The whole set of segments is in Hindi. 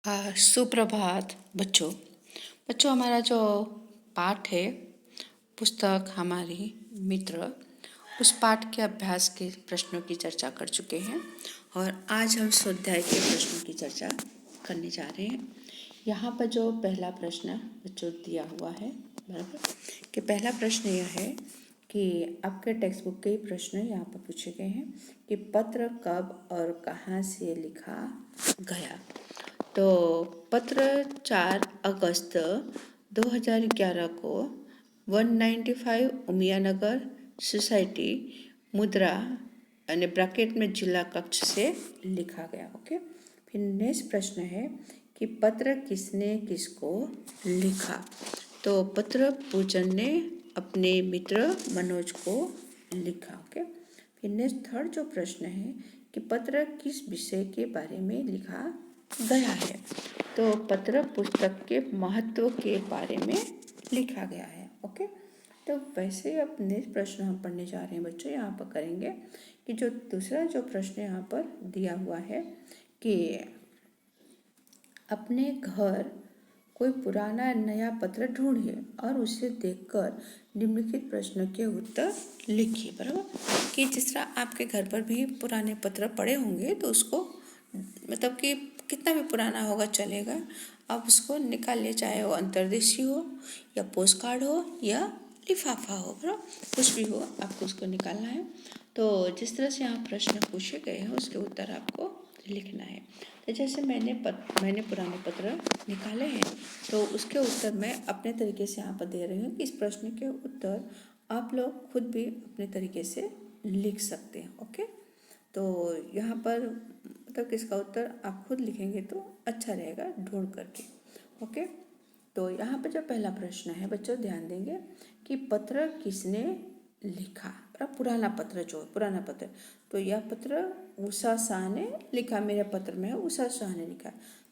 सुप्रभात बच्चों। हमारा जो पाठ है पुस्तक हमारी मित्र, उस पाठ के अभ्यास के प्रश्नों की चर्चा कर चुके हैं और आज हम स्वाध्याय के प्रश्नों की चर्चा करने जा रहे हैं। यहाँ पर जो पहला प्रश्न बच्चों दिया हुआ है, बराबर, कि पहला प्रश्न यह है कि आपके टेक्स्ट बुक के प्रश्न यहाँ पर पूछे गए हैं कि पत्र कब और कहाँ से लिखा गया। तो पत्र 4 अगस्त 2011 को 195 उमिया नगर सोसाइटी मुद्रा यानी ब्रैकेट में जिला कक्ष से लिखा गया। ओके, फिर नेक्स्ट प्रश्न है कि पत्र किसने किसको लिखा। तो पत्र पूजन ने अपने मित्र मनोज को लिखा। ओके, फिर नेक्स्ट थर्ड जो प्रश्न है कि पत्र किस विषय के बारे में लिखा गया है। तो पत्र पुस्तक के महत्व के बारे में लिखा गया है। ओके, तो वैसे अब नेक्स्ट प्रश्न हम पढ़ने जा रहे हैं बच्चों। यहाँ पर करेंगे कि जो दूसरा जो प्रश्न यहाँ पर दिया हुआ है कि अपने घर कोई पुराना नया पत्र ढूंढिए और उसे देखकर निम्नलिखित प्रश्न के उत्तर लिखिए। बराबर, कि जिस तरह आपके घर पर भी पुराने पत्र पड़े होंगे तो उसको मतलब कि कितना भी पुराना होगा चलेगा, आप उसको निकाल ले, चाहे वो अंतर्देशीय हो या पोस्ट कार्ड हो या लिफाफा हो, बराबर, कुछ भी हो, आपको उसको निकालना है। तो जिस तरह से यहाँ प्रश्न पूछे गए हैं उसके उत्तर आपको लिखना है। तो जैसे मैंने पुराने पत्र निकाले हैं तो उसके उत्तर मैं अपने तरीके से यहाँ पर दे रही हूँ कि इस प्रश्न के उत्तर आप लोग खुद भी अपने तरीके से लिख सकते हैं। ओके, तो यहाँ पर मतलब किसका उत्तर आप खुद लिखेंगे तो अच्छा रहेगा ढूंढ करके। ओके, तो यहाँ पर जो पहला प्रश्न है बच्चों ध्यान देंगे कि पत्र किसने लिखा। पुराना पत्र जो पुराना पत्र, तो यह पत्र उषा शाह ने लिखा, मेरे पत्र में है उषा शाह ने लिखा।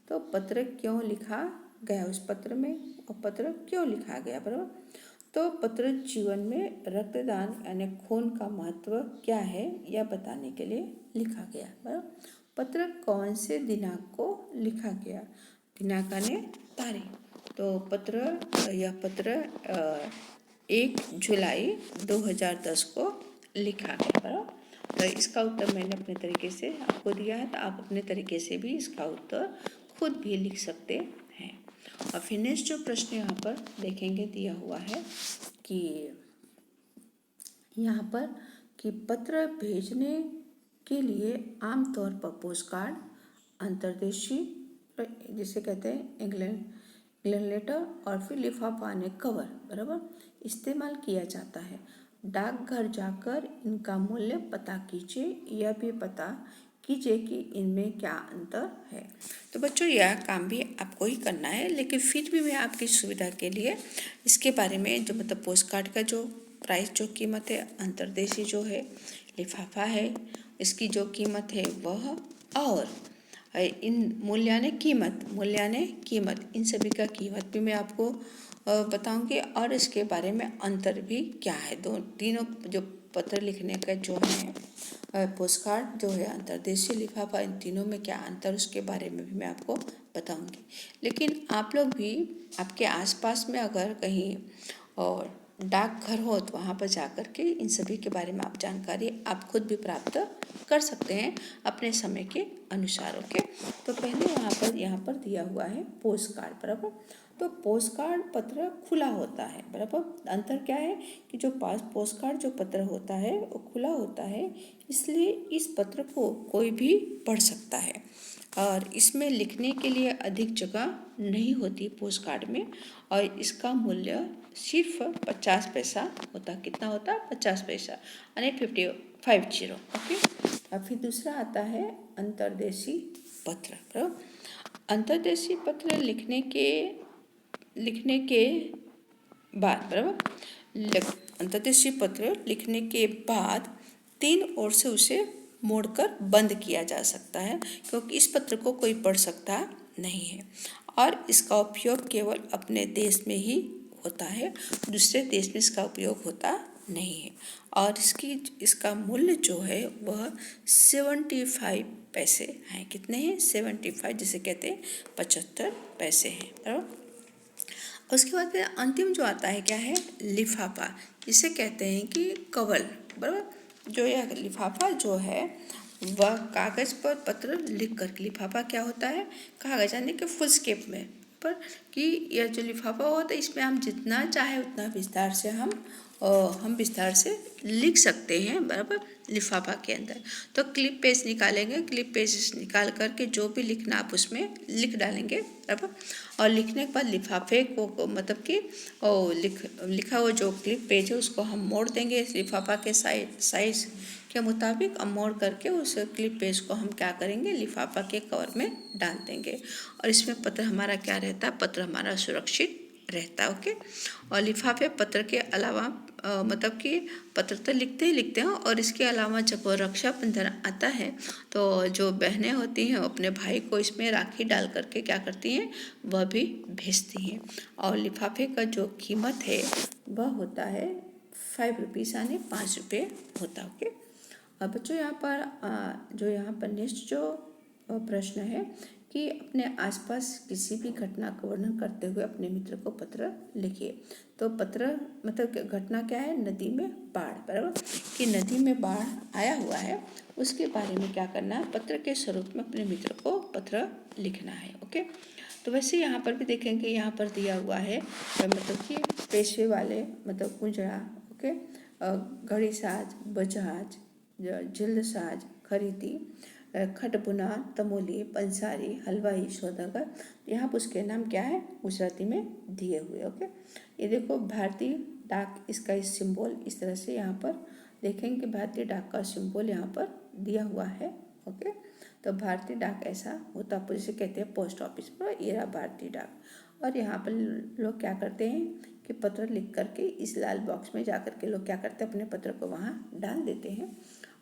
तो पत्र क्यों लिखा गया उस पत्र में, और पत्र क्यों लिखा गया, बराबर। तो पत्र जीवन में रक्तदान यानी खून का महत्व क्या है यह बताने के लिए लिखा गया। बराबर, पत्र कौन से दिनांक को लिखा गया, दिनांक यानी तारीख। तो यह पत्र 1 जुलाई 2010 को लिखा गया। बराबर, तो इसका उत्तर मैंने अपने तरीके से आपको दिया है, तो आप अपने तरीके से भी इसका उत्तर खुद भी लिख सकते हैं। और फिर नेक्स्ट जो प्रश्न यहाँ पर देखेंगे दिया हुआ है कि यहाँ पर कि पत्र भेजने के लिए आमतौर पर पोस्ट कार्ड, अंतर्देशीय जिसे कहते हैं इंग्लैंड लेटर, और फिर लिफाफा ने कवर, बराबर, इस्तेमाल किया जाता है। डाकघर जाकर इनका मूल्य पता कीजिए, यह भी पता कीजिए कि इनमें क्या अंतर है। तो बच्चों यह काम भी आपको ही करना है, लेकिन फिर भी मैं आपकी सुविधा के लिए इसके बारे में जो मतलब पोस्ट कार्ड का जो प्राइस जो कीमत है, अंतर्देशीय जो है लिफाफा है, इसकी जो कीमत है वह, और इन मूल्याने कीमत इन सभी का कीमत भी मैं आपको बताऊंगी, और इसके बारे में अंतर भी क्या है। तीनों जो पत्र लिखने का जो है पोस्ट कार्ड जो है अंतर्देशीय लिफाफा, इन तीनों में क्या अंतर उसके बारे में भी मैं आपको बताऊंगी। लेकिन आप लोग भी आपके आसपास में अगर कहीं और डाकघर हो तो वहाँ पर जाकर के इन सभी के बारे में आप जानकारी आप खुद भी प्राप्त कर सकते हैं अपने समय के अनुसार। ओके, तो पहले यहाँ पर दिया हुआ है पोस्ट कार्ड, बराबर। तो पोस्ट कार्ड पत्र खुला होता है, बराबर। अंतर क्या है कि जो पोस्ट कार्ड जो पत्र होता है वो खुला होता है, इसलिए इस पत्र को कोई भी पढ़ सकता है और इसमें लिखने के लिए अधिक जगह नहीं होती पोस्ट कार्ड में, और इसका मूल्य सिर्फ 50 पैसा होता। कितना होता? 50 पैसा, यानी 50। ओके, और फिर दूसरा आता है अंतर्देशीय पत्र। अंतर्देशीय पत्र लिखने के बाद, बराबर, अंतर्देशीय पत्र लिखने के बाद 3 ओर से उसे मोड़कर बंद किया जा सकता है, क्योंकि इस पत्र को कोई पढ़ सकता नहीं है, और इसका उपयोग केवल अपने देश में ही होता है, दूसरे देश में इसका उपयोग होता नहीं है। और इसका मूल्य जो है वह 75 पैसे हैं। कितने हैं? 75, जिसे कहते हैं 75 पैसे हैं, बराबर। उसके बाद फिर अंतिम जो आता है क्या है? लिफाफा, जिसे कहते हैं कि कवर, बराबर। जो यह लिफाफा जो है वह कागज पर पत्र लिख कर, लिफाफा क्या होता है? कागज, यानी कि फुलस्केप में पर कि यह जो लिफाफा होता है इसमें हम जितना चाहे उतना विस्तार से हम विस्तार से लिख सकते हैं, बराबर, लिफाफा के अंदर। तो क्लिप पेज निकालेंगे, क्लिप पेज निकाल करके जो भी लिखना आप उसमें लिख डालेंगे, बराबर। और लिखने के बाद लिफाफे को मतलब कि लिखा हुआ जो क्लिप पेज है उसको हम मोड़ देंगे इस लिफाफा के साइज के मुताबिक। अब मोड़ करके उस क्लिप पेज को हम क्या करेंगे? लिफाफा के कवर में डाल देंगे। और इसमें पत्र हमारा क्या रहता है? पत्र हमारा सुरक्षित रहता है, ओके। और लिफाफे पत्र के अलावा मतलब कि पत्र तो लिखते ही लिखते हैं, और इसके अलावा जब रक्षाबंधन आता है तो जो बहनें होती हैं अपने भाई को इसमें राखी डाल करके क्या करती हैं? वह भी भेजती हैं। और लिफाफे का जो कीमत है वह होता है 5 रुपीज़, यानी 5 रुपये होता है, ओके। अब बच्चों यहाँ पर नेक्स्ट जो प्रश्न है कि अपने आसपास किसी भी घटना का वर्णन करते हुए अपने मित्र को पत्र लिखिए। तो पत्र मतलब घटना क्या है? नदी में बाढ़, बराबर, कि नदी में बाढ़ आया हुआ है, उसके बारे में क्या करना है? पत्र के स्वरूप में अपने मित्र को पत्र लिखना है, ओके। तो वैसे यहाँ पर भी देखेंगे, यहाँ पर दिया हुआ है मतलब कि पेशे वाले मतलब कुंजड़ा, ओके, घड़ी साज, बजाज, जिल्द साज, खरीदी, खटबुना, तमोली, पंसारी, हलवाई, सौदागर। यहाँ पर उसके नाम क्या है? गुजराती में दिए हुए, ओके। ये देखो भारतीय डाक, इसका सिंबल इस तरह से यहाँ पर देखेंगे कि भारतीय डाक का सिंबल यहाँ पर दिया हुआ है, ओके। तो भारतीय डाक ऐसा होता है, जिसे कहते हैं पोस्ट ऑफिस, पर ये रहा भारतीय डाक। और यहाँ पर लोग क्या करते हैं कि पत्र लिख करके इस लाल बॉक्स में जा करके लोग क्या करते हैं? अपने पत्र को वहाँ डाल देते हैं।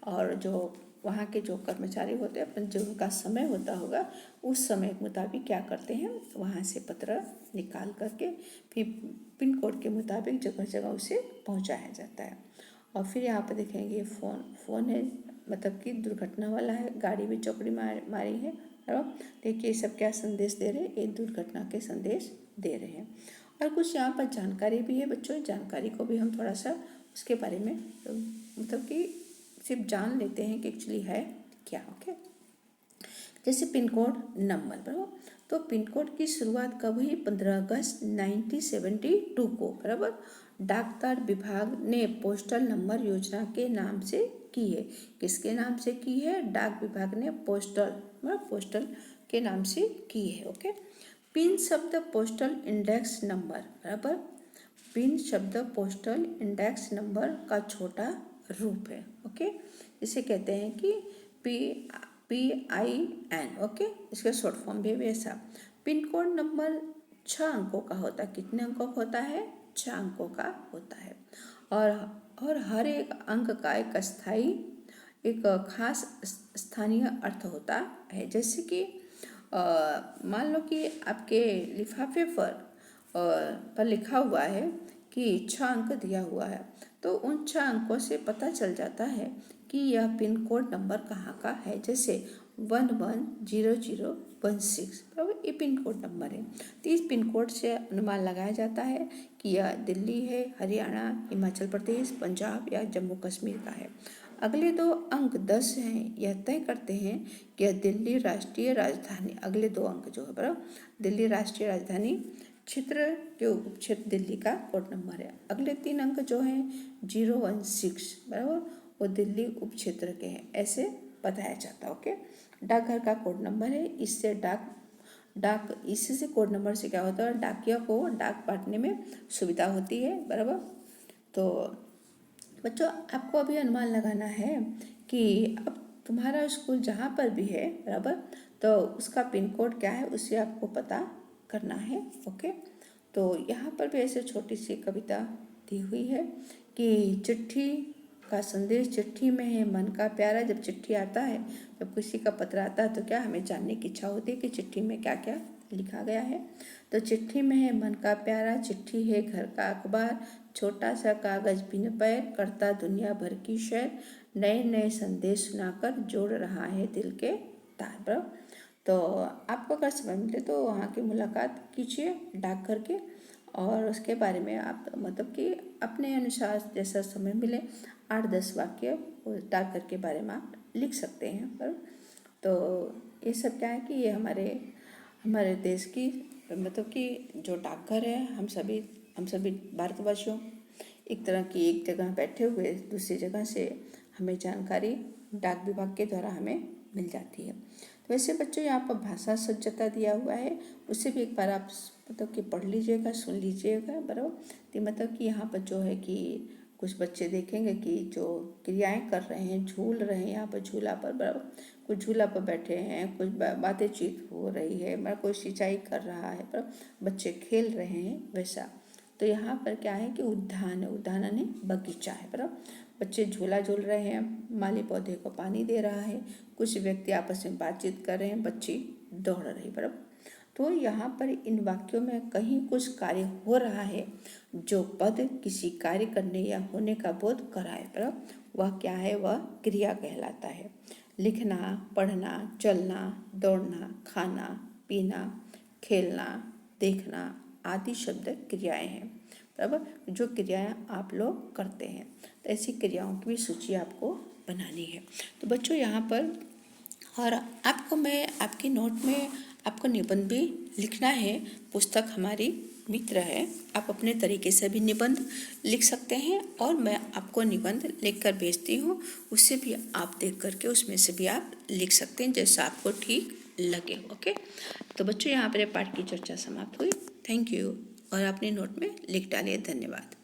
और जो वहाँ के जो कर्मचारी होते हैं, अपन जो उनका समय होता होगा उस समय के मुताबिक क्या करते हैं? वहाँ से पत्र निकाल करके फिर पिन कोड के मुताबिक जगह जगह उसे पहुँचाया जाता है। और फिर यहाँ पर देखेंगे फ़ोन है, मतलब कि दुर्घटना वाला है, गाड़ी भी चौकड़ी मारी है, बराबर। देखिए सब क्या संदेश दे रहे हैं? एक दुर्घटना के संदेश दे रहे हैं। और कुछ यहाँ पर जानकारी भी है बच्चों, जानकारी को भी हम थोड़ा सा उसके बारे में मतलब कि सिर्फ जान लेते हैं कि एक्चुअली है क्या, ओके। जैसे पिन कोड नंबर, बराबर। तो पिन कोड की शुरुआत कब हुई? 15 अगस्त 1972 को, बराबर। डाकतार विभाग ने पोस्टल नंबर योजना के नाम से की है। किसके नाम से की है? डाक विभाग ने पोस्टल के नाम से की है, ओके। पिन शब्द पोस्टल इंडेक्स नंबर, बराबर। पिन शब्द पोस्टल इंडेक्स नंबर का छोटा रूप है, ओके। इसे कहते हैं कि PIN, ओके। इसका शॉर्ट फॉर्म भी वैसा। पिन कोड नंबर 6 अंकों का होता है। कितने अंकों का होता है? 6 अंकों का होता है। और हर एक अंक का एक खास स्थानीय अर्थ होता है। जैसे कि मान लो कि आपके लिफाफे पर लिखा हुआ है कि 6 अंक दिया हुआ है, तो उन 6 अंकों से पता चल जाता है कि यह पिन कोड नंबर कहाँ का है। जैसे 110016, बराबर, ये पिन कोड नंबर है। तो इस पिन कोड से अनुमान लगाया जाता है कि यह दिल्ली है, हरियाणा, हिमाचल प्रदेश, पंजाब या जम्मू कश्मीर का है। अगले 2 अंक 10 हैं, यह तय करते हैं कि यह दिल्ली राष्ट्रीय राजधानी, अगले 2 अंक जो है, बराबर, दिल्ली राष्ट्रीय राजधानी क्षेत्र के उपक्षेत्र दिल्ली का कोड नंबर है। अगले 3 अंक जो हैं 016, बराबर, वो दिल्ली उपक्षेत्र के हैं, ऐसे बताया जाता है, ओके। डाकघर का कोड नंबर है। इससे इससे कोड नंबर से क्या होता है? डाकिया को डाक बांटने में सुविधा होती है, बराबर। तो बच्चों आपको अभी अनुमान लगाना है कि अब तुम्हारा स्कूल जहाँ पर भी है, बराबर, तो उसका पिन कोड क्या है उसे आपको पता करना है, ओके। तो यहाँ पर भी ऐसे छोटी सी कविता दी हुई है कि चिट्ठी का संदेश चिट्ठी में है मन का प्यारा। जब चिट्ठी आता है, जब किसी का पत्र आता है तो क्या हमें जानने की इच्छा होती है कि चिट्ठी में क्या क्या लिखा गया है। तो चिट्ठी में है मन का प्यारा, चिट्ठी है घर का अखबार, छोटा सा कागज बिन पैर, करता दुनिया भर की सैर, नए नए संदेश सुनाकर जोड़ रहा है दिल के तार। बराबर। तो आपको अगर समय मिले तो वहाँ की मुलाकात कीजिए डाकघर के, और उसके बारे में आप मतलब कि अपने अनुसार जैसा समय मिले 8-10 वाक्य डाकघर के बारे में आप लिख सकते हैं। बराबर। तो ये सब क्या है कि ये हमारे देश की मतलब कि जो डाकघर है, हम सभी भारतवासियों एक तरह की एक जगह बैठे हुए दूसरी जगह से हमें जानकारी डाक विभाग के द्वारा हमें मिल जाती है। तो वैसे बच्चों यहाँ पर भाषा सज्जता दिया हुआ है, उससे भी एक बार आप मतलब कि पढ़ लीजिएगा, सुन लीजिएगा। बराबर। तो मतलब कि यहाँ पर जो है कि कुछ बच्चे देखेंगे कि जो क्रियाएं कर रहे हैं, झूल रहे हैं यहाँ पर झूला पर। बराबर। कुछ झूला पर बैठे हैं, कुछ बातचीत हो रही है, मतलब कोई सिंचाई कर रहा है, पर बच्चे खेल रहे हैं वैसा। तो यहाँ पर क्या है कि उद्यान है, उद्यान यानी बगीचा है। बराबर। बच्चे झूला झूल रहे हैं, माली पौधे को पानी दे रहा है, कुछ व्यक्ति आपस में बातचीत कर रहे हैं, बच्ची दौड़ रही। बराबर। तो यहाँ पर इन वाक्यों में कहीं कुछ कार्य हो रहा है जो पद किसी कार्य करने या होने का बोध कराए। बराबर। वह क्या है, वह क्रिया कहलाता है। लिखना, पढ़ना, चलना, दौड़ना, खाना, पीना, खेलना, देखना आदि शब्द क्रियाएं हैं। बराबर। जो क्रियाएं आप लोग करते हैं, तो ऐसी क्रियाओं की भी सूची आपको बनानी है। तो बच्चों यहाँ पर और आपको मैं आपकी नोट में आपको निबंध भी लिखना है। पुस्तक हमारी मित्र है, आप अपने तरीके से भी निबंध लिख सकते हैं, और मैं आपको निबंध लिखकर भेजती हूँ, उससे भी आप देख करके उसमें से भी आप लिख सकते हैं जैसा आपको ठीक लगे। ओके। तो बच्चों यहाँ पर पाठ की चर्चा समाप्त हुई। Thank you. और अपने नोट में लिख डालिए। धन्यवाद।